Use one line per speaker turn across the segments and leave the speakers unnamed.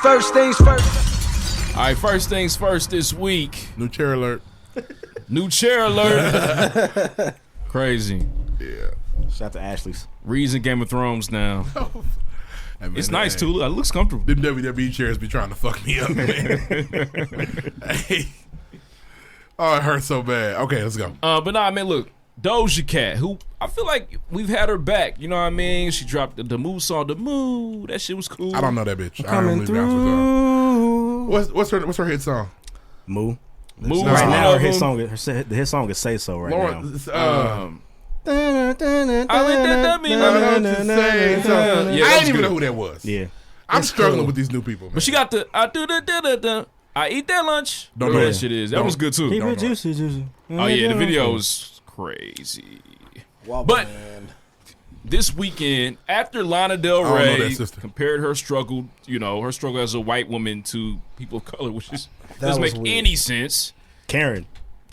First things first.
All right, first things first this week.
New chair alert.
New chair alert. Crazy.
Yeah.
Shout out to Ashley's.
Reed's in Game of Thrones now.
Hey, man,
It's nice too. It looks comfortable.
Them WWE chairs be trying to fuck me up, man. Hey. Oh, it hurts so bad. Okay, let's go.
But nah, man, look, Doja Cat, who I feel like we've had her back. You know what I mean? She dropped the Moo song, the Moo. That shit was cool.
I don't know that bitch. I
Coming
don't really bounce with her.
through.
What's her hit song?
Moo.
Moo
No.
was
Right
one
now,
of
the
them.
hit song is Say So right
Lauren,
now.
I
ain't even know who that was.
Yeah.
I'm struggling with these new people, man.
But she got the I do the I eat that lunch.
Don't
Whatever
know.
that shit is. That
Don't.
was good too.
Keep
Don't
it
know.
juicy.
Oh yeah, the video was crazy.
Wow,
But
man.
this weekend, after Lana Del
I don't know
Rey
that sister.
compared her struggle, her struggle as a white woman to people of color, which is
That
doesn't
was
make
weird.
any sense.
Karen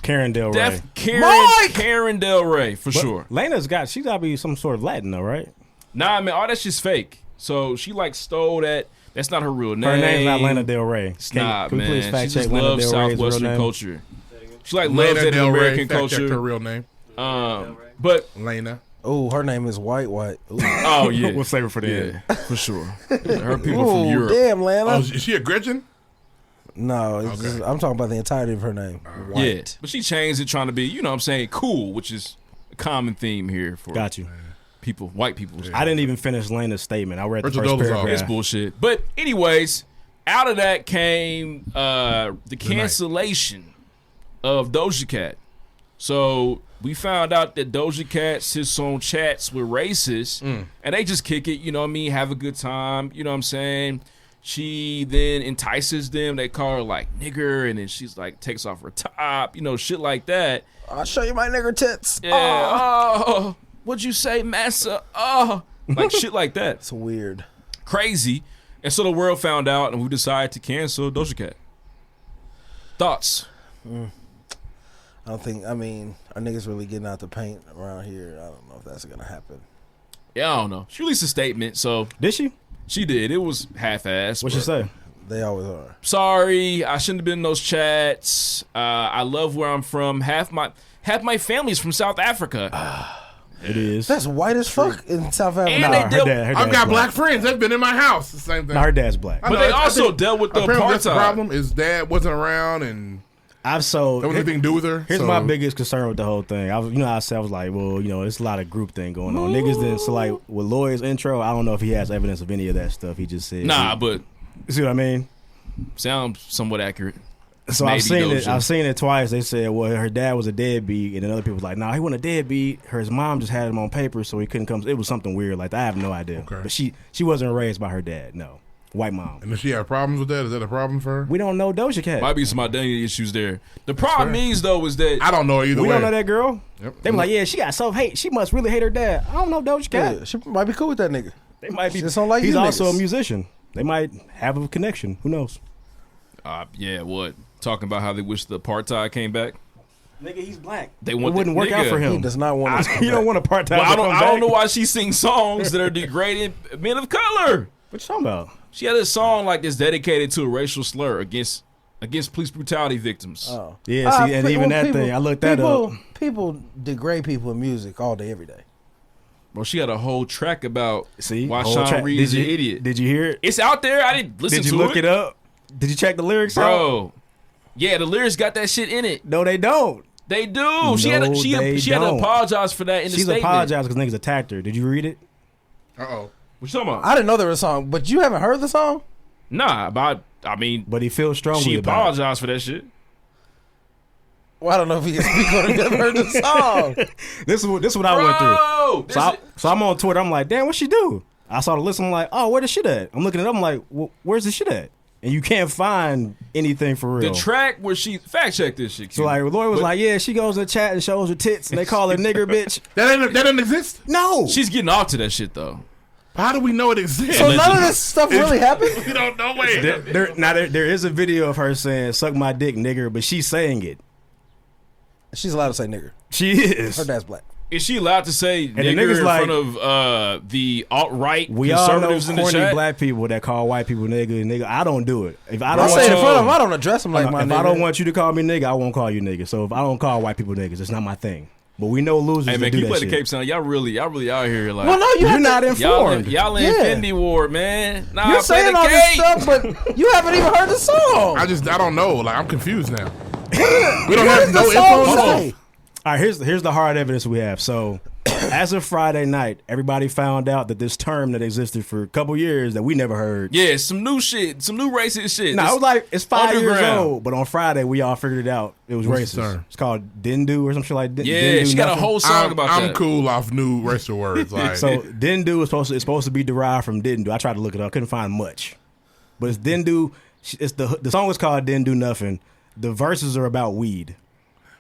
Del Rey.
Karen Del Rey for
But
sure.
She gotta be some sort of Latin though, right?
Nah, man, all that shit's fake. So she like stole that. That's not her real name.
Her name's not Lana Del Rey.
It's not,
can we please
man.
fact
She
check
just
Lana
loves
Del Rey's real
Southwestern
name?
culture. She like loves
Lana
Native
Del Rey,
American
fact check her
culture.
real name.
But
Lena.
Oh, her name is White. Ooh,
oh yeah,
We'll save it for the end.
yeah, for sure. Her people from
Ooh,
Europe.
damn, Lana.
Oh, is she a Gretchen?
No, it's
Okay.
just, I'm talking about the entirety of her name.
Yeah,
White.
but she changed it trying to be, you know what I'm saying, cool, which is a common theme here for
Got you.
people, white people.
I didn't even finish Lena's statement. I read the
Rachel
first
Dolezal.
paragraph.
It's bullshit. But anyways, out of that came the cancellation of Doja Cat. So we found out that Doja Cat sits on chats with racists, and they just kick it, you know what I mean, have a good time, you know what I'm saying. She then entices them. They call her like nigger, and then she's like takes off her top, shit like that.
I'll show you my nigger tits.
Yeah. Oh, what'd you say, massa? Oh, like shit like that.
It's weird.
Crazy. And so the world found out, and we decided to cancel Doja Cat. Thoughts?
Our niggas really getting out the paint around here. I don't know if that's gonna happen.
Yeah, I don't know. She released a statement, so
Did she?
she did. It was half-assed.
What'd she say?
They always are.
Sorry, I shouldn't have been in those chats. I love where I'm from. Half my family's from South Africa.
It is.
That's white as fuck in South Africa.
And
Nah,
they
her
dealt-
dad. Her
I've
dad's
got black friends. They've been in my house. The same thing.
No, her dad's black.
I
But
know,
they
I
also
think
dealt with the
apparently that's the
apartheid.
problem. His dad wasn't around, and
I've so
that was anything to do with her.
Here's
so.
my biggest concern with the whole thing. I was like, well, it's a lot of group thing going on. Niggas didn't. So like with Lloyd's intro, I don't know if he has evidence of any of that stuff. He just said,
Nah, but
see what I mean?
sounds somewhat accurate.
So
Maybe
I've seen it.
Doja.
I've seen it twice. They said, well, her dad was a deadbeat, and then other people was like, nah, he wasn't a deadbeat. His mom just had him on paper, so he couldn't come. It was something weird like that. I have no idea.
Okay.
But she wasn't raised by her dad. No, white mom.
And does she have problems with that? Is that a problem for her?
We don't know Doja Cat.
Might be some identity issues there. The problem is, though, is that
I don't know either
We
way.
don't know that girl.
Yep.
They be like, yeah, she got self-hate. She must really hate her dad. I don't know Doja Cat.
Yeah, she might be cool with that nigga.
They might be.
She just don't like
He's
you
also
niggas.
a musician. They might have a connection. Who knows?
what? Talking about how they wish the apartheid came back.
Nigga, he's black.
They
It
want
wouldn't work out for
He
him.
does not want us to come
You don't
back.
want a part-time.
Well, I don't know why she sings songs that are degrading men of color.
What you talking about?
She had a song like this dedicated to a racial slur against police brutality victims.
Oh.
Yeah, see, and even that thing, I looked that up.
People degrade people in music all day, every day.
Bro, she had a whole track about
See,
why
whole
Sean
track.
Reed is an idiot.
Did you hear it?
It's out there. I didn't listen
Did you
to
look it up? Did you check the lyrics out?
Bro. Yeah, the lyrics got that shit in it.
No, they don't.
They do. She had
No,
she
they
had to
don't.
apologize for that in the
She's
statement.
apologized because niggas attacked her. Did you read it?
Uh-oh.
What you talking about?
I didn't know there was a song, but you haven't heard the song?
Nah, but I mean,
But he feels strongly
she
about it.
apologized for that shit.
Well, I don't know if he can speak on it. Never heard the song.
This is what I went through.
Bro,
So I'm on Twitter. I'm like, damn, what she do? I saw the list. I'm like, oh, where the shit at? I'm looking it up. I'm like, where's the shit at? And you can't find anything for
the
real.
track where she fact check this shit.
So like, Lloyd was like, yeah, she goes in the chat and shows her tits, and they call her nigger bitch.
That doesn't exist?
No,
she's getting off to that shit though.
How do we know it exists?
So none of this stuff really happened?
We don't know. Wait.
there is a video of her saying "suck my dick, nigger," but she's saying it.
She's allowed to say nigger.
She is.
Her dad's black.
Is she allowed to say
the
nigger
niggas
in
like-
front of the alt-right
We all know
conservatives in the
corny
chat?
black people that call white people nigga. I don't do it. If I
I
don't
say
want
it in
you,
front of him. I don't address him like my
if
nigga.
I don't want you to call me nigga, I won't call you nigga. So if I don't call white people niggas, it's not my thing. But we know losers
Hey
that
man,
do
can you
that
play the
shit.
Cape Sound? Y'all really out here like.
Well, no,
You're not informed.
Y'all in
Yeah.
Infinity War, man. Nah,
You're
play
saying
the
all this
Cape.
stuff, but you haven't even heard the song.
I don't know. Like, I'm confused now. We don't
What
have
does
no
the song
info.
say?
All right, here's the hard evidence we have. So, as of Friday night, everybody found out that this term that existed for a couple years that we never heard.
Yeah, some new shit, some new racist shit.
No,
This-
it was like it's 5 years
underground.
old, but on Friday we all figured it out. It was
What's the
racist.
term?
It's called Dindu or some shit like that.
Yeah,
Dindu
she got a
nothing.
whole song about
I'm
that.
cool off new racial words. Like,
So Dindu is supposed to be derived from Dindu. I tried to look it up, couldn't find much, but it's Dindu. It's the song is called Dindu Nuffin. The verses are about weed.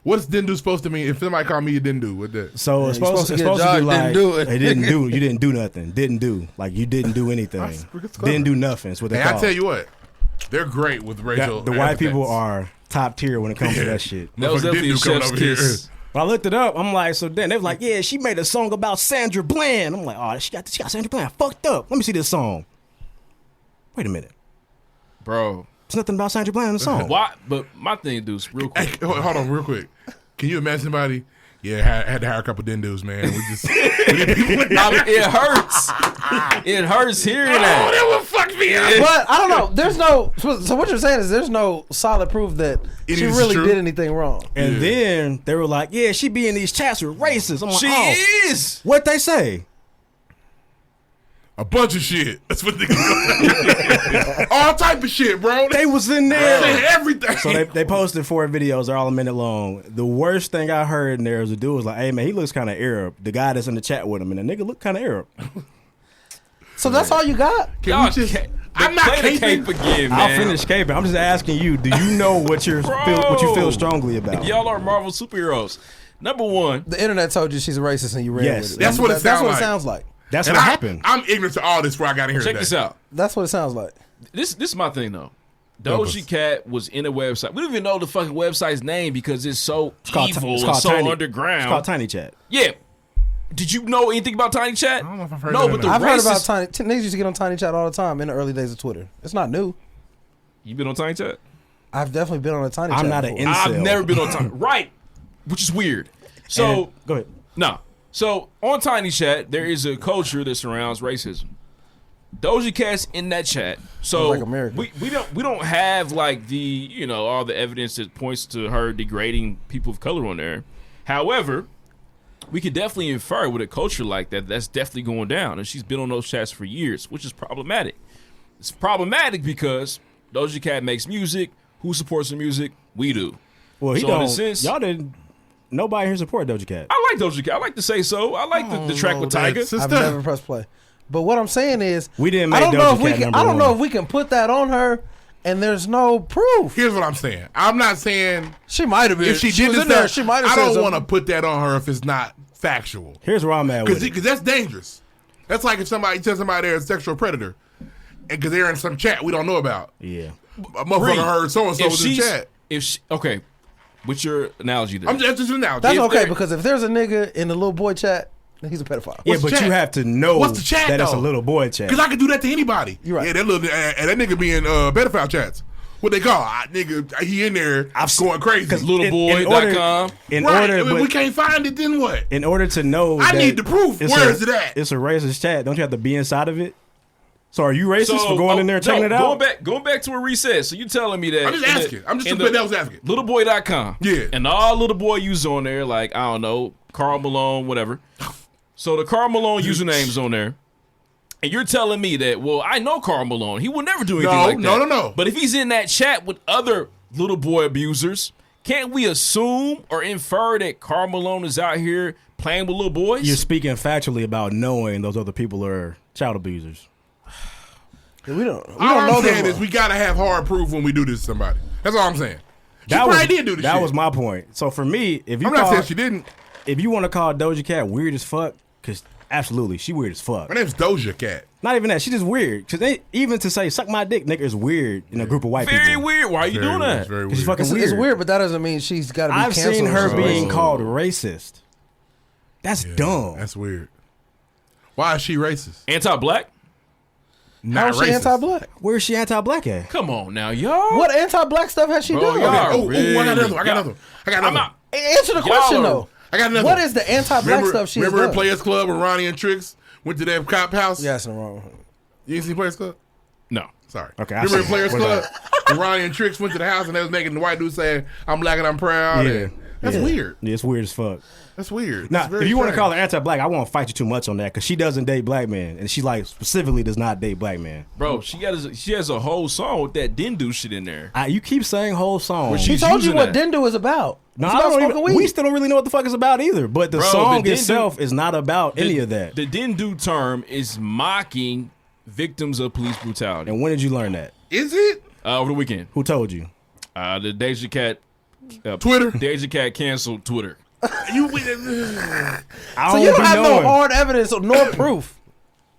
what's Dindu supposed to mean? If somebody called me a Dindu, what that?
So it's
you're
supposed
supposed
to
to
be
get a job,
like
didn't do it.
They didn't do. You didn't do nothing. Didn't do like you didn't do anything.
That's clever.
Didn't do nothing. It's what they
Hey,
call
I tell
it.
you what, they're great with racial.
The white people
epithets.
are top tier when it comes to that shit.
That was
Motherfucker
definitely a
Dindu coming
chef's
over here.
kiss.
When I looked it up, I'm like, so then they was like, yeah, she made a song about Sandra Bland. I'm like, oh, she got Sandra Bland fucked up. Let me see this song. Wait a minute.
Bro.
There's nothing about Sandra Bland in the song.
Why? But my thing, Deuce, real quick.
Hey, hold on, real quick. Can you imagine somebody? Yeah, had to hire a couple Dindus, man. We just we need people with
It hurts. It hurts hearing
Oh,
that.
that would fuck me up.
But I don't know. There's no. So what you're saying is there's no solid proof that
It
she
is
really
true.
did anything wrong.
And then they were like, yeah, she be in these chats with racists. I'm like,
She
oh,
is.
what they say?
A bunch of shit. That's what they all type of shit, bro.
They was in
say
there.
everything.
So they posted 4 videos. They're all a minute long. The worst thing I heard in there was a dude was like, hey, man, he looks kind of Arab. The guy that's in the chat with him, and the nigga look kind of Arab.
So that's all you got.
Can
Y'all
we just?
can't-
I'm not
play the
caping.
cape again, man.
I'll finish caping. I'm just asking you, do you know what you feel strongly about?
Y'all are Marvel superheroes. Number one,
The internet told you she's a racist and you ran
Yes.
with it.
That's what it
That's
sound
what
like.
it sounds like.
That's
And
what happened.
I'm ignorant to all this before I got in here.
check
today.
this out.
That's what it sounds like.
This is my thing though.
Help us.
Doja Cat was in a website. We don't even know the fucking website's name because it's so evil
it's
and so
Tiny-
underground.
It's called Tiny Chat.
Yeah. Did you know anything about Tiny Chat?
I don't know if I've heard
No,
that
but
or
the
not.
I've heard about
racist-
Tiny. Niggas used to get on Tiny Chat all the time in the early days of Twitter. It's not new.
You been on Tiny Chat?
I've definitely been on a Tiny
I'm
Chat.
not an
before.
incel.
I've never been on Tiny. Right. Which is weird. So
And- go ahead.
no. So on Tiny Chat, there is a culture that surrounds racism. Doja Cat's in that chat. So
Sounds like America.
we don't have like the all the evidence that points to her degrading people of color on there. However, we could definitely infer with a culture like that that's definitely going down, and she's been on those chats for years, which is problematic. It's problematic because Doja Cat makes music. Who supports her music? We do.
Well, he
So in a
don't.
sense-
Y'all didn't. Nobody here support Doja Cat.
I like Doja Cat. I like to say so. I like the track with Tiger.
That's-
I've
Sister.
never pressed play. But what I'm saying is,
We didn't
I
make
don't know
Doja
if we
Cat
can.
number
I don't know
one.
if we can put that on her, and there's no proof.
Here's what I'm saying. I'm not saying
She might have been.
if she did
was
this
in there.
stuff,
She might have.
I
said
don't
something.
want to put that on her if it's not factual.
Here's where I'm at with it.
Because that's dangerous. That's like if somebody tells somebody they're a sexual predator, and because they're in some chat we don't know about.
Yeah.
A motherfucker
Reed,
heard so and so
if
was in
she's-
chat.
Okay, what's your analogy there?
That's just an analogy.
That's
If
okay
there-
because if there's a nigga in the little boy chat, then he's a pedophile.
Yeah,
What's
but
the chat?
you have to know
What's the chat,
that it's a
though?
little boy chat.
Because I could do that to anybody.
You're right.
Yeah, that little and that nigga be in pedophile chats. What they call nigga? He in there going crazy.
Littleboy.com.
In
Right.
order,
If we
but
can't find it, then what?
in order to know,
I
that
need the proof.
it's
Where
a-
is it at?
It's a racist chat. Don't you have to be inside of it? So are you racist for going in there and checking it out?
Going back to a reset. So you telling me that
I'm just asking. I'm just a devil's advocate.
Littleboy.com.
Yeah.
And all little boy users on there, like, I don't know, Karl Malone, whatever. So the Karl Malone username's on there. And you're telling me that, well, I know Karl Malone. He would never do anything like that.
No.
But if he's in that chat with other little boy abusers, can't we assume or infer that Karl Malone is out here playing with little boys?
You're speaking factually about knowing those other people are child abusers.
We don't. We
All
don't know
I'm saying
them.
is we gotta have hard proof when we do this to somebody. That's all I'm saying. She
That
probably
was,
did do this
That
shit.
was my point. So for me, if you
I'm not
call,
saying she didn't.
if you want to call Doja Cat weird as fuck, because absolutely she weird as fuck.
Her name's Doja Cat.
Not even that, she just weird. Because even to say suck my dick, nigga, is weird in a group of white
Very
people.
weird. Why are you doing that?
It's very
'Cause
weird.
she's fucking
It's
weird.
weird, but that doesn't mean she's got to be
I've
canceled.
seen her
or something.
being called racist. That's dumb.
That's weird. Why is she racist?
Anti-black?
How is she anti-black?
Where is she anti-black at?
Come on now, y'all.
What anti-black stuff has she done?
y'all
I
really-
got another one. I got another one.
Answer the question though.
I got another
What
one.
is the anti-black stuff she has
Remember in
done?
Players Club when Ronnie and Trix went to that cop house?
Yeah, that's wrong.
You ain't seen Players Club?
No.
Sorry.
Okay,
Remember in
I've seen
Players
it.
Club when Ronnie and Trix went to the house and they was making the white dude saying, I'm black and I'm proud?
Yeah.
And that's weird.
Yeah, it's weird as fuck.
That's weird.
Now,
That's very
if you want to
strange.
call her anti-black, I won't fight you too much on that because she doesn't date black men, and she like specifically does not date black men.
Bro, she has a whole song with that Dindu shit in there.
You keep saying whole song.
Well,
She
She's
told you
using
what
that.
Dindu is about.
No,
It's
I
about
don't
smoking
even,
weed.
we still don't really know what the fuck it's about either. But the
Bro,
song
the Dindu-
itself is not about any of that.
The Dindu term is mocking victims of police brutality.
And when did you learn that?
Is it?
Over the weekend,
Who told you?
the Doja Cat
Twitter?
Doja Cat canceled Twitter.
You,
I
So you don't
be
have no
knowing.
hard evidence or nor proof.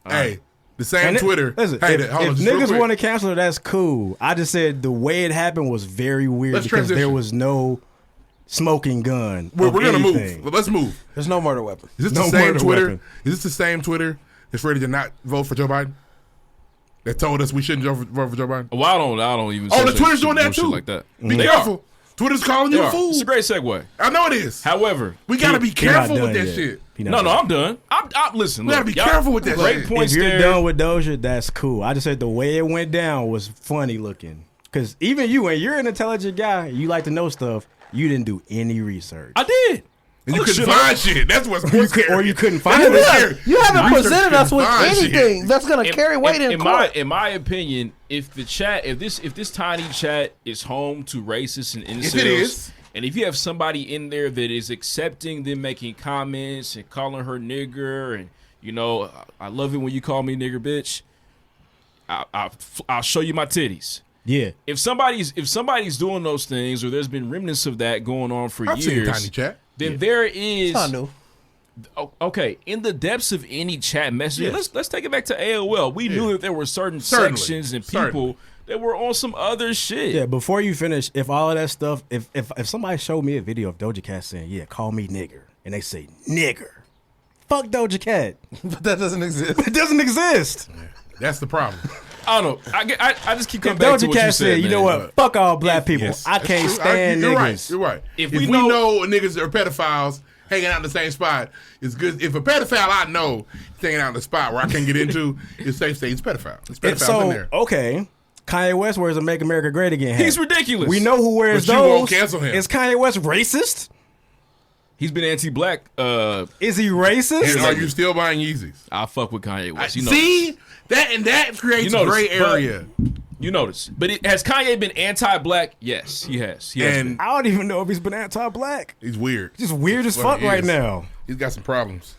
hey, the same
And
Twitter.
Listen,
Hey,
if,
hold on,
if
just real
niggas
quick.
want to cancel her, that's cool. I just said the way it happened was very weird
Let's
because there
transition.
was no smoking gun.
We're
of
gonna
anything.
move. Let's move.
There's no murder weapon.
Is this
No
the same
murder
Twitter?
weapon.
Is this the same Twitter that's ready to not vote for Joe Biden? That told us we shouldn't vote for Joe Biden?
Well, I don't even.
Oh, the
associate
Twitter's doing that
shit
too.
like that.
Be
They
careful.
are.
Twitter's calling
They
you a
are.
fool.
It's a great segue.
I know it is.
However,
We gotta be
He not
careful with
done
that
yet.
shit.
He not
no,
done.
I'm done. I'm listen.
We gotta
look,
be
y'all-
careful with that
Great
shit.
point.
If you're
there.
done with Doja, that's cool. I just said the way it went down was funny looking. Because even you, when you're an intelligent guy, you like to know stuff, you didn't do any research.
I did.
And you
Look,
couldn't
shit,
find shit. That's what's more scary.
Or you couldn't find
That's what's
it.
scary.
You haven't
Research
presented us with
couldn't find shit.
anything that's going to carry weight in court.
in my opinion, if this tiny chat is home to racists and incels,
If it is.
and if you have somebody in there that is accepting them making comments and calling her nigger, and I love it when you call me nigger, bitch. I'll show you my titties.
Yeah.
If somebody's doing those things, or there's been remnants of that going on for
I've seen
years,
Tiny Chat.
then there is.
It's not new.
Okay, in the depths of any chat message,
Yes.
let's take it back to AOL. We knew that there were certain
Certainly.
sections and people
Certainly.
that were on some other shit.
Yeah, before you finish, if all of that stuff, if somebody showed me a video of Doja Cat saying, yeah, call me nigger, and they say nigger, fuck Doja Cat.
But that doesn't exist.
It doesn't exist.
That's the problem.
I don't know. I just keep
If
coming back to
Doja
what you
Cat
said,
said, you know
man.
what, fuck all black people.
Yes,
I
that's
can't
true.
stand
You're
niggas.
right. You're right.
If
If
we
we
know-
know niggas are pedophiles hanging out in the same spot, it's good. If a pedophile I know is hanging out in the spot where I can't get into, it's safe to say he's a pedophile. There's pedophiles in
So,
there.
okay, Kanye West wears a Make America Great Again hat.
He's ridiculous.
We know who wears
But you
those.
won't cancel him.
Is Kanye West racist?
He's been anti-black.
Is he racist?
And are you still buying Yeezys?
I fuck with Kanye West.
See? That creates
You
a
notice,
gray
but-
area.
You notice, but has Kanye been anti-black? Yes, he has. He has
And
been.
I don't even know if he's been anti-black.
he's weird.
Just weird as
What
fuck
he
right
is.
now.
He's got some problems.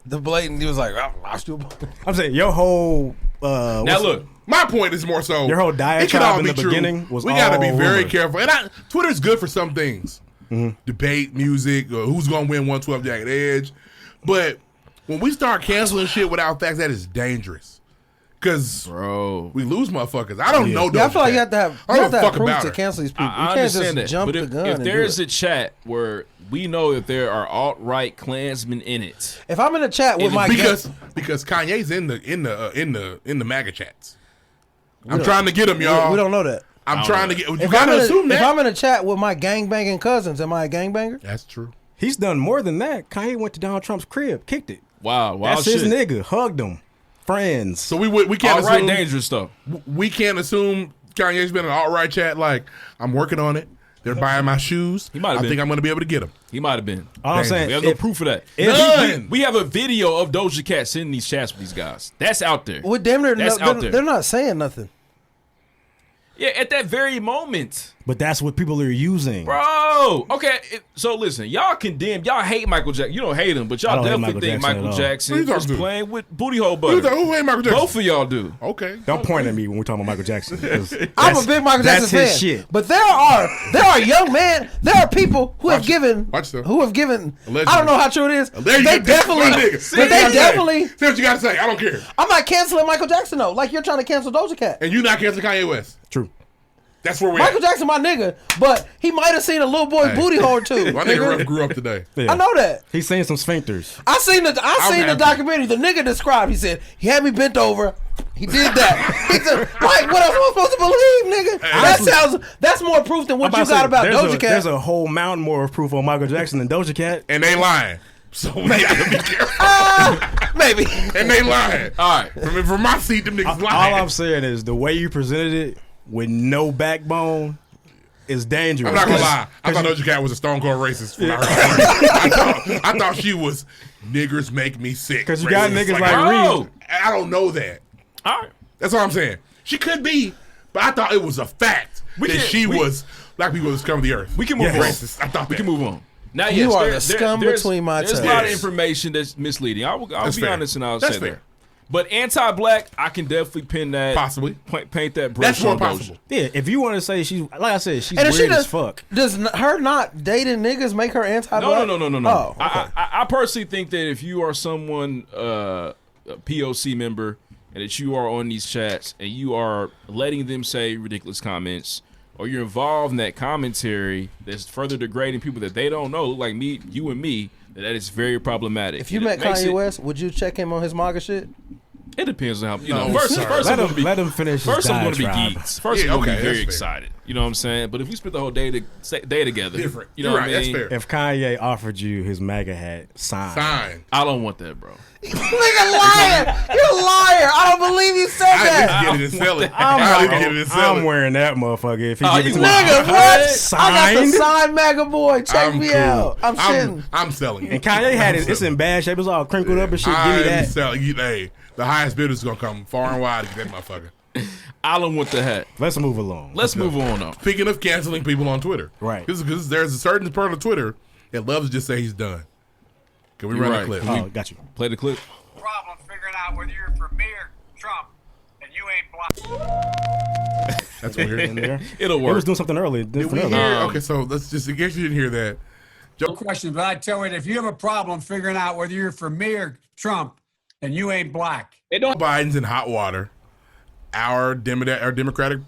The blatant, he was like, I still.
I'm saying your whole
Now look,
My point is more so
Your whole
it
diatribe
could all
in
be
the
true.
beginning was
we got to
all
be very
rumor.
careful. And Twitter's good for some things, debate, music, or who's gonna win 112 Jagged Edge. But when we start canceling shit without facts, that is dangerous. Because
bro,
we lose motherfuckers. I don't know.
Yeah, I
Doja
feel like
Cat.
you have to have,
I
you
don't
have to have
fuck
proof
about
to
her.
cancel these people.
I
You can't
understand
just
that.
jump
But
the gun.
if
and
there
do
is
it.
a chat where we know that there are alt-right Klansmen in it,
If I'm in a chat with my
because Kanye's in the MAGA chats. I'm trying to get him, y'all.
we don't know that.
I'm
don't
trying
know
to get. You
If
gotta assume
if
that.
I'm in a chat with my gangbanging cousins, am I a gangbanger?
That's true.
He's done more than that. Kanye went to Donald Trump's crib, kicked it.
wow,
That's
shit.
his nigga. Hugged him. Friends.
So we can't
Alt-right
assume
dangerous stuff.
we can't assume Kanye's been in an alt-right chat like, I'm working on it. They're buying my shoes.
He might have
I
been.
think I'm going to be able to get them.
He might have been.
All I'm saying,
We have no
if-
proof of that.
if-
None.
We have a video of Doja Cat sitting in these chats with these guys. That's out there.
Well, damn near,
That's out there.
they're not saying nothing.
Yeah, at that very moment.
But that's what people are using.
Bro, okay. So listen, y'all condemn, y'all hate Michael Jackson. You don't hate him, but
I
y'all
don't hate
definitely think
Michael
Michael
Jackson
at all.
Jackson
Who you
was
talking to?
playing with booty hole butter.
Who ain't Michael Jackson?
Both of y'all do.
Okay.
Don't point at me when we're talking about Michael Jackson. 'cause
I'm
that's-
a big Michael Jackson
That's
fan.
his shit.
But there are young men, there are people who have given,
Watch yourself.
who have given.
Allegedly.
I don't know how true it is.
There you
They
go. That's my
definitely,
nigga.
but
Say what
they
you gotta say.
definitely.
Say what you got to say. I don't care.
I'm not canceling Michael Jackson though. Like you're trying to cancel Doja Cat.
And you not canceling Kanye West.
True.
That's where we
Michael
at.
Jackson, my nigga, but he might have seen a little boy booty hole too.
My nigga Ruff grew up today.
Yeah.
I know that.
He's saying some sphincters.
I seen the
happy.
documentary. The nigga described. He said he had me bent over. He did that. He said, like, what else am I supposed to believe, nigga? That's more proof than what you got about Doja Cat.
There's a whole mountain more of proof on Michael Jackson than Doja Cat.
And they lying. So we gotta be careful.
Maybe.
And they lying. All right. From my seat, them niggas lying.
All I'm saying is the way you presented it with no backbone is dangerous.
I'm not gonna lie. I thought Doja Cat was a stone cold racist. When I heard her. I thought she was niggers make me sick.
Because you got niggas like Reed.
I don't know that.
All right.
That's all I'm saying. She could be, but I thought it was a fact that she was black people was scum of the earth.
We can move on.
Racist. I thought
we can move on. Now,
you are the scum between my toes.
There's a lot of information that's misleading. I'll be honest and I'll say that. But anti-black, I can definitely pin that.
Possibly.
Paint that brush.
That's more
on
possible.
Doja.
Yeah, if you want to say she's, like I said, she's
And
weird as fuck.
Does her not dating niggas make her anti-black?
No.
Oh, okay.
I personally think that if you are someone, a POC member, and that you are on these chats and you are letting them say ridiculous comments, or you're involved in that commentary that's further degrading people that they don't know, like me, you and me, that is very problematic.
If you met Kanye West, would you check him on his MAGA shit?
It depends on how
First
let him finish.
First,
his
I'm going to be
diatribe.
geeks. First, I'm going to be very excited. You know what I'm saying? But if we spent the whole day together,
Different.
You know
You're
what
right.
I mean?
That's fair.
If Kanye offered you his MAGA hat, sign.
I don't want that, bro.
Nigga, liar! You're a liar! I don't believe you said that.
Get it and sell it. I'll even get it and sell
I'm
it.
wearing that motherfucker. If he give it to me,
Nigga, what?
Signed?
I got the signed MAGA boy. Check me out. I'm shitting.
I'm selling it.
and Kanye had it. It's in bad shape. It's all crinkled up and shit. Give me that.
Selling. Hey, the highest bidder is gonna come far and wide to get that motherfucker.
I don't want the hat.
Let's move along.
Let's move on, though.
Speaking of canceling people on Twitter,
Right.
Because there's a certain part of Twitter that loves to just say he's done. Can we
You're
run
right.
a clip?
Oh, got you.
Play the clip.
Problem figuring out whether you're for me or Trump, and you ain't black.
That's weird.
In there.
It'll
He
work.
was doing something early.
Did we hear? Okay, so let's just in case you didn't hear that.
No question, but I tell you, if you have a problem figuring out whether you're for me or Trump, and you ain't black.
Biden's in hot water. Our Democratic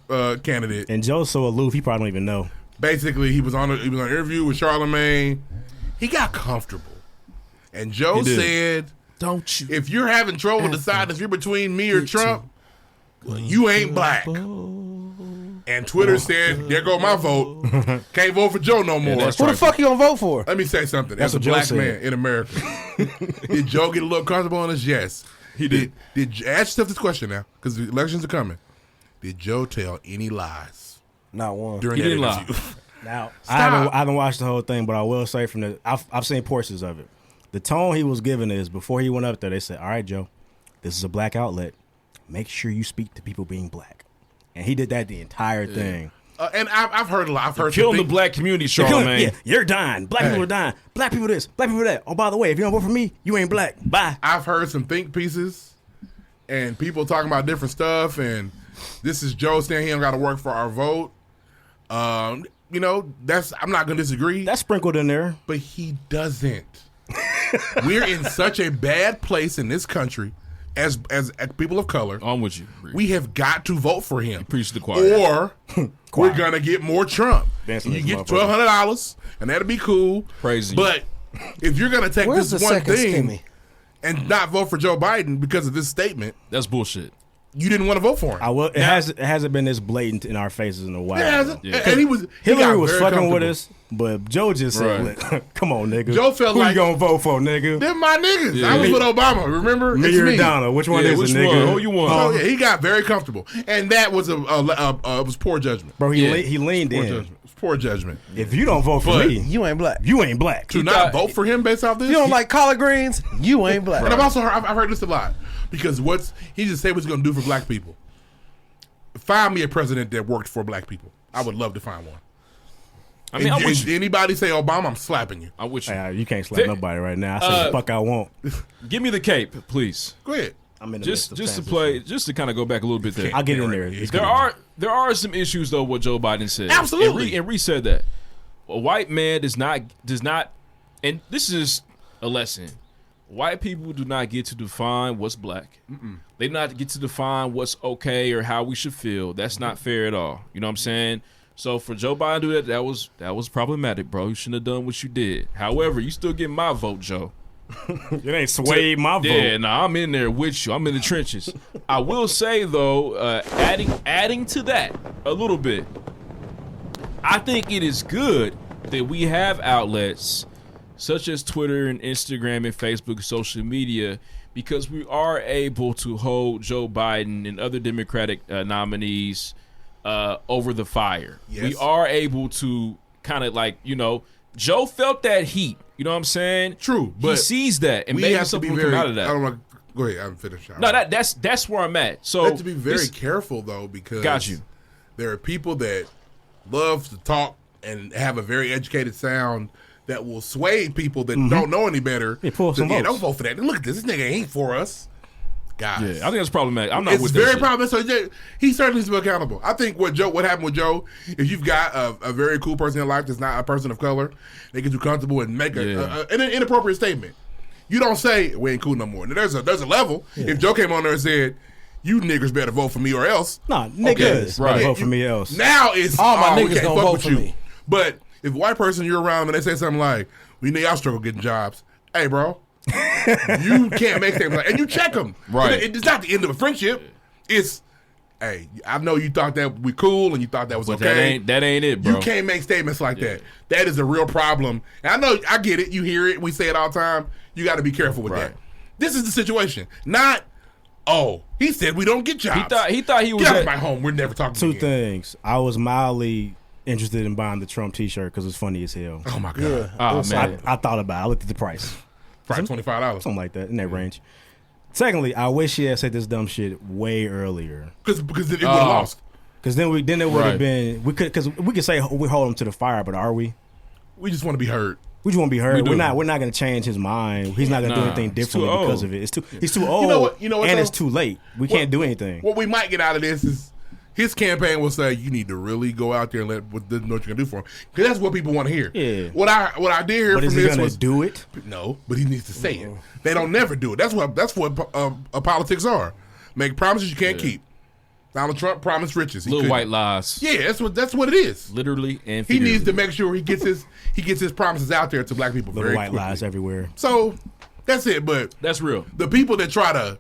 candidate.
And Joe's so aloof, he probably don't even know.
Basically, he was on an interview with Charlemagne. He got comfortable, and Joe said,
"Don't you?
If you're having trouble deciding if you're between me or Trump, well, you ain't black." And Twitter said, "There go my vote. Can't vote for Joe no more."
Who the fuck you gonna vote for?
Let me say something.
That's
As a
what Joe
black
said.
man in America, did Joe get a little comfortable on this? Yes,
He did.
Did ask yourself this question now, because the elections are coming. Did Joe tell any lies
Not one.
during
He
that
didn't lie.
interview?
Now,
Stop.
I haven't watched the whole thing, but I will say from I've seen portions of it. The tone he was giving is before he went up there, they said, "All right, Joe, this is a black outlet. Make sure you speak to people being black." And he did that the entire thing.
And I've heard a lot. I've heard
Killing the
something-
black community, Charlemagne.
Yeah, you're dying. Black people are dying. Black people this. Black people that. Oh, by the way, if you don't vote for me, you ain't black. Bye.
I've heard some think pieces and people talking about different stuff. And this is Joe saying he don't got to work for our vote. I'm not gonna disagree.
That's sprinkled in there.
But he doesn't. We're in such a bad place in this country as people of color.
I'm with you.
We have got to vote for him.
Preach to the choir.
Or we're gonna get more Trump.
Dancing
You
this
get
motherfucker.
$1,200, and that'll be cool.
Praising you.
But if you're gonna take
Where's
this
the
one
second
thing
stimmy?
and not vote for Joe Biden because of this statement,
That's bullshit.
you didn't want to vote for him.
It hasn't been this blatant in our faces in a while.
It hasn't.
Yeah.
And he was
Hillary
got
was
very
fucking with
comfortable.
us, but Joe just said,
Right.
"Look, come on, nigga.
Joe felt
Who
like-
you gonna vote for, nigga?
They're my niggas.
Yeah.
I was with Obama. Remember?
Me
It's
or
me.
Donna? Which one
Yeah,
is
which
it, nigga?
one? Who you want?
Oh yeah, he got very comfortable, and that was it was poor judgment.
Bro,
Yeah.
he leaned
Poor
in.
judgment. It was poor judgment.
If you don't vote for
But-
me,
You ain't black.
you ain't black.
To not
thought-
vote for him based off this,
You don't like collard greens? You ain't black.
And I've heard this a lot because he just said what he's going to do for black people. Find me a president that worked for black people. I would love to find one.
I mean, I'm with
If
you.
anybody say Obama, I'm slapping you.
I'm with you.
You can't slap nobody right now. I say the fuck I want.
Give me the cape, please.
Go ahead.
I'm in the
Just
midst of
to
transition.
play, just to kind of go back a little bit there.
I'll get in there.
It's
There are some issues though. What Joe Biden said,
Absolutely.
and Reed said that a white man does not, and this is a lesson. white people do not get to define what's black. They do not get to define what's okay or how we should feel. That's not fair at all. You know what I'm saying? So for Joe Biden to do that was problematic, bro. You shouldn't have done what you did. However, you still get my vote, Joe.
It ain't swayed my vote.
Yeah, nah, I'm in there with you. I'm in the trenches. I will say though, adding to that a little bit, I think it is good that we have outlets such as Twitter and Instagram and Facebook and social media, because we are able to hold Joe Biden and other Democratic nominees over the fire. Yes. We are able to kind of like, Joe felt that heat. You know what I'm saying?
True, but
he sees that and maybe something will come out of that.
I don't want to go ahead. I'm finished.
No, that's where I'm at. So
you have to be very careful though, because there are people that love to talk and have a very educated sound that will sway people that don't know any better.
Pull some votes.
Don't vote for that. Look at this. This nigga ain't for us. Guys.
Yeah, I think that's problematic. I'm not
it's
with
very
that
problematic. So he certainly needs to be accountable. I think what happened with Joe, if you've got a very cool person in life that's not a person of color, they get you comfortable and make an inappropriate statement. You don't say, we ain't cool no more. Now, there's a level. Yeah. If Joe came on there and said, you niggers better vote for me or else.
Nah, niggas better vote for me or else.
Now it's
all my niggas gonna vote for me.
But if a white person you're around and they say something like, we need y'all struggle getting jobs. Hey, bro. You can't make statements and you check them.
Right.
It's not the end of a friendship. It's, hey, I know you thought that we cool and you thought that was okay.
That ain't it, bro.
You can't make statements like that. That is a real problem. And I get it. You hear it. We say it all the time. You got to be careful with that. This is the situation. Not, he said we don't get jobs.
He thought he was
get out of my home. We're never talking
Two things. I was mildly interested in buying the Trump T-shirt because it's funny as hell.
Oh my god!
Yeah.
Oh man,
I thought about it. I looked at the price.
Probably $25,
something like that in that range. Secondly, I wish he had said this dumb shit way earlier.
Because it would have lost.
Because then it would have been we could say we hold him to the fire, but are we?
We just want to be heard.
We just want to be heard. We're not going to change his mind. He's not going to do anything differently because of it. He's too old.
You know what,
and it's too late. We can't do anything.
What we might get out of this is his campaign will say you need to really go out there and know what you're going to do for him, because that's what people want to hear.
Yeah.
What I did hear
from
this was,
is he going to do it?
No, but he needs to say it. They don't never do it. That's what politics are. Make promises you can't keep. Donald Trump promised riches.
Little white lies.
Yeah, that's what it is.
Literally and
figuratively. He needs to make sure he gets his promises out there to black people.
Little
very
white
quickly.
lies everywhere.
So that's it. But
that's real.
The people that try to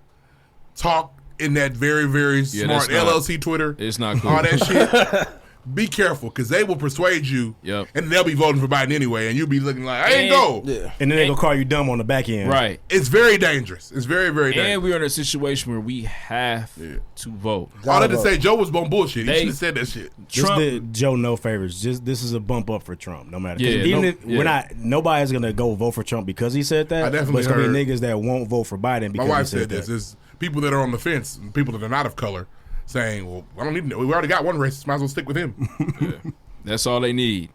talk in that very, very smart LLC Twitter,
it's not cool.
All that shit. Be careful, because they will persuade you, and they'll be voting for Biden anyway, and you'll be looking like, I ain't go.
Yeah.
And then they're going to call you dumb on the back end.
Right.
It's very dangerous. It's very, very dangerous.
And we're in a situation where we have to vote.
All that to say, Joe was on bullshit. He should have said that shit.
Trump did Joe no favors. This is a bump up for Trump, no matter.
Yeah,
nobody's going to go vote for Trump because he said that.
I definitely
but it's going to be niggas that won't vote for Biden because
my wife
he said
this.
that.
It's people that are on the fence, and people that are not of color, saying, well, I don't need to know. We already got one racist. Might as well stick with him.
That's all they need.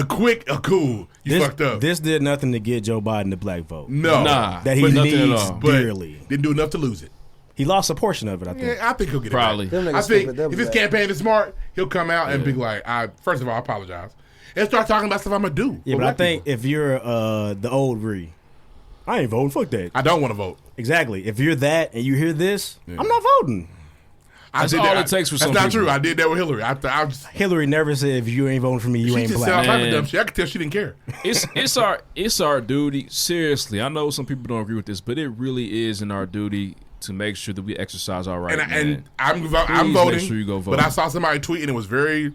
Cool. You fucked up.
This did nothing to get Joe Biden the black vote.
No.
That he needs dearly.
Didn't do enough to lose it.
He lost a portion of it, I think.
Yeah, I think he'll get it
Probably.
back. I think if his campaign is smart, he'll come out and be like, first of all, I apologize. And start talking about stuff I'm going to do.
Yeah, but I think if you're the old Ri, I ain't voting. Fuck that.
I don't want to vote.
Exactly. If you're that and you hear this, I'm not voting.
That's all it takes for some people.
That's not true. I did that with Hillary.
Hillary never said, if you ain't voting for me, you ain't black.
She just said all type of dumb shit. I could tell she didn't care.
It's our duty. Seriously, I know some people don't agree with this, but it really is in our duty to make sure that we exercise our right.
And I'm voting.
Make sure you go vote.
But I saw somebody tweet and it was very.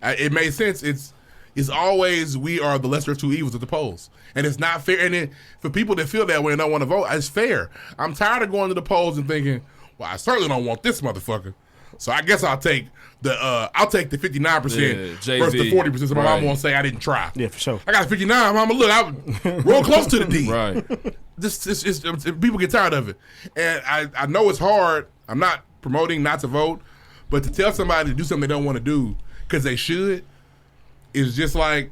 It made sense. It's always we are the lesser of two evils at the polls, and it's not fair. And then for people that feel that way and don't want to vote, it's fair. I'm tired of going to the polls and thinking, well, I certainly don't want this motherfucker. So I guess I'll take the 59% versus the 40%. So my mom won't say I didn't try.
Yeah, for sure.
I got 59. Mama, look, I roll close to the D.
Right.
This people get tired of it, and I know it's hard. I'm not promoting not to vote, but to tell somebody to do something they don't want to do because they should is just like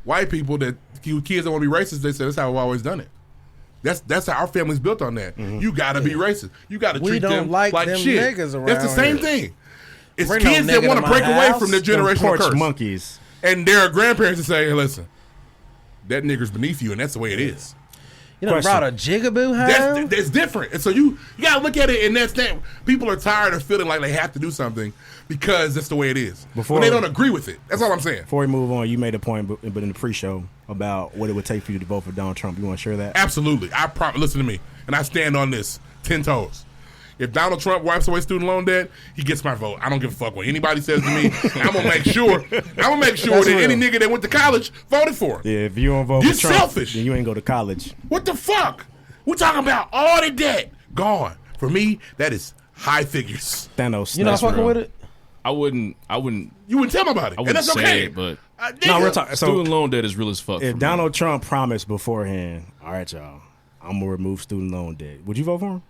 white people that kids don't want to be racist. They say that's how we've always done it. That's how our family's built on that. Mm-hmm. You gotta be racist. You gotta treat them like
them
shit.
niggas around
that's the same
here.
thing. It's
Bring
kids
no
that want to break away from their generational curse.
Monkeys.
And there are grandparents that say, hey, listen, that nigger's beneath you, and that's the way it is.
You done brought a jigaboo home?
That's different. And so you got to look at it, and that's that. People are tired of feeling like they have to do something because that's the way it is. But they don't agree with it. That's all I'm saying.
Before we move on, you made a point, but in the pre-show about what it would take for you to vote for Donald Trump. You want to share that?
Absolutely. Listen to me, and I stand on this 10 toes. If Donald Trump wipes away student loan debt, he gets my vote. I don't give a fuck what anybody says to me. I'm gonna make sure that any nigga that went to college voted for him.
Yeah, if you don't vote for Trump,
selfish.
then you ain't go to college.
What the fuck? We're talking about all the debt gone. For me, that is high figures.
Thanos.
You not fucking with it?
I wouldn't.
You wouldn't tell me about it.
I wouldn't
and that's
say
okay.
it, but
no, we're talking.
Student loan debt is real as fuck.
If Donald Trump promised beforehand, all right, y'all, I'm gonna remove student loan debt, would you vote for him?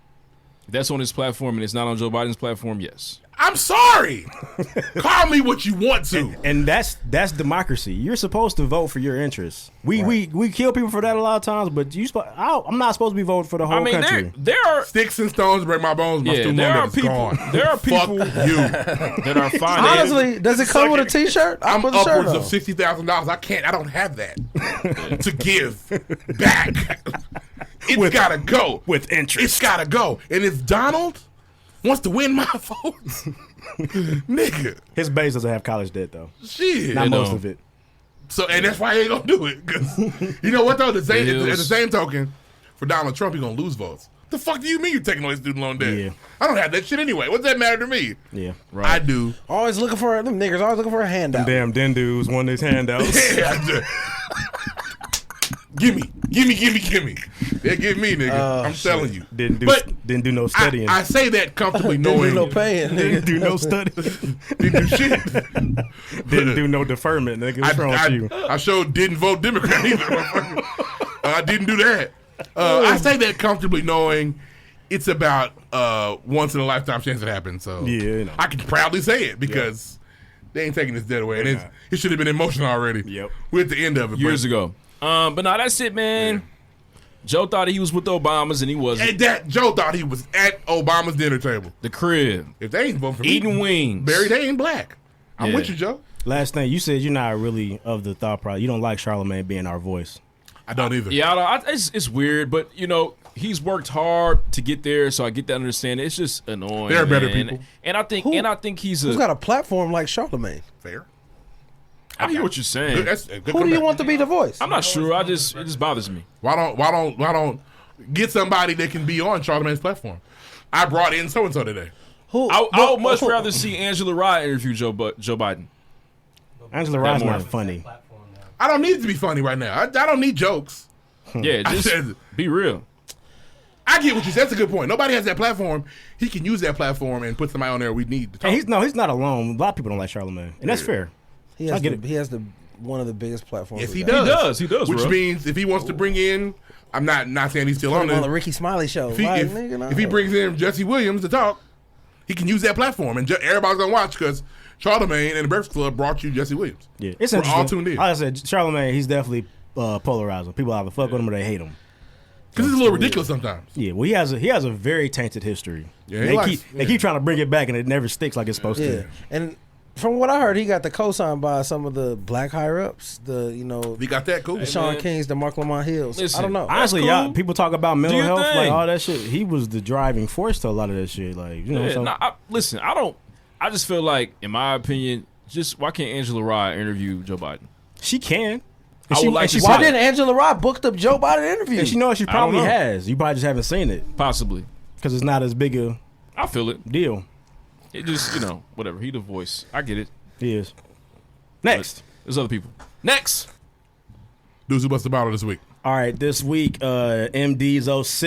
If that's on his platform and it's not on Joe Biden's platform, yes.
I'm sorry. Call me what you want to.
And that's democracy. You're supposed to vote for your interests. We kill people for that a lot of times, but I'm not supposed to be voting for the whole country.
There are
sticks and stones break my bones. My student loan debt is gone.
There are people that are fine.
Honestly, does it come with a T-shirt?
I'm upwards of $60,000. I don't have that to give back. It's gotta go
with interest.
It's gotta go. And if Donald wants to win my vote, nigga,
his base doesn't have college debt though.
Shit,
not most of it.
So, and that's why he ain't gonna do it. Cause you know what though? At the same token, for Donald Trump, he's gonna lose votes. The fuck do you mean you're taking away student loan debt?
Yeah.
I don't have that shit anyway. What's that matter to me?
Yeah,
right. I do.
Always looking for them niggas. Always looking for a handout.
Them damn Dindu's won his handouts.
Yeah, I do. Gimme. They give me, nigga. I'm telling you.
Didn't do no studying.
I say that comfortably knowing.
Didn't do no paying, nigga.
Didn't do no studying.
Didn't do shit.
Didn't do no deferment, nigga. What's wrong with you?
I sure didn't vote Democrat either. I didn't do that. I say that comfortably knowing it's about once in a lifetime chance it happens. So
yeah, you know.
I can proudly say it because they ain't taking this debt away. And it should have been in motion already.
Yep.
We're at the end of it.
Years ago. But no, that's it, man. Yeah. Joe thought he was with the Obamas, and he wasn't.
And Joe thought he was at Obama's dinner table.
The crib.
If they ain't voting for me,
eating wings.
Barry, they ain't black. I'm with you, Joe.
Last thing, you said you're not really of the thought process. You don't like Charlamagne being our voice.
I don't either.
Yeah, it's weird, but, you know, he's worked hard to get there, so I get that understanding. It's just annoying.
There are better people.
And I think he's
who's got a platform like Charlamagne?
Fair.
I hear what you're saying.
Who do you want to be the voice?
I'm not sure. It just bothers me.
Why don't get somebody that can be on Charlamagne's platform? I brought in so and so today.
I would much rather see Angela Rye interview Joe Biden.
Angela Rye's not funny.
I don't need it to be funny right now. I don't need jokes.
Yeah, just be real.
I get what you said. That's a good point. Nobody has that platform. He can use that platform and put somebody on there we need to talk.
And he's not alone. A lot of people don't like Charlamagne, and that's fair.
He has one of the biggest platforms.
Yes, he does.
He does.
Which means if he wants to bring in, I'm not saying he's still on
the Ricky Smiley show.
If he brings in Jesse Williams to talk, he can use that platform, and everybody's gonna watch because Charlamagne and the Breakfast Club brought you Jesse Williams.
Yeah, it's
We're
interesting.
all tuned in.
Like I said, Charlamagne, he's definitely polarizing. People either fuck with him or they hate him.
Because it's a little ridiculous sometimes.
Yeah, well, he has a very tainted history.
Yeah,
they keep trying to bring it back, and it never sticks like it's supposed to.
And from what I heard, he got the cosign by some of the black higher ups.
We got that cool.
The Sean Kings, the Mark Lamont Hills.
Listen,
I don't know.
Honestly,
cool.
y'all people talk about mental health,
thing.
like all that shit. He was the driving force to a lot of that shit. Like, you know,
listen, I just feel like, in my opinion, why can't Angela Rye interview Joe Biden?
She can.
Why didn't Angela Rye booked up Joe Biden interview?
And she knows she probably has. You probably just haven't seen it.
Possibly.
Because it's not as big a
I feel it.
deal.
It just, whatever. He the voice. I get it.
He is. Next.
But there's other people. Next.
Deuce, who bust the bottle this week?
All right, this week, MD's 06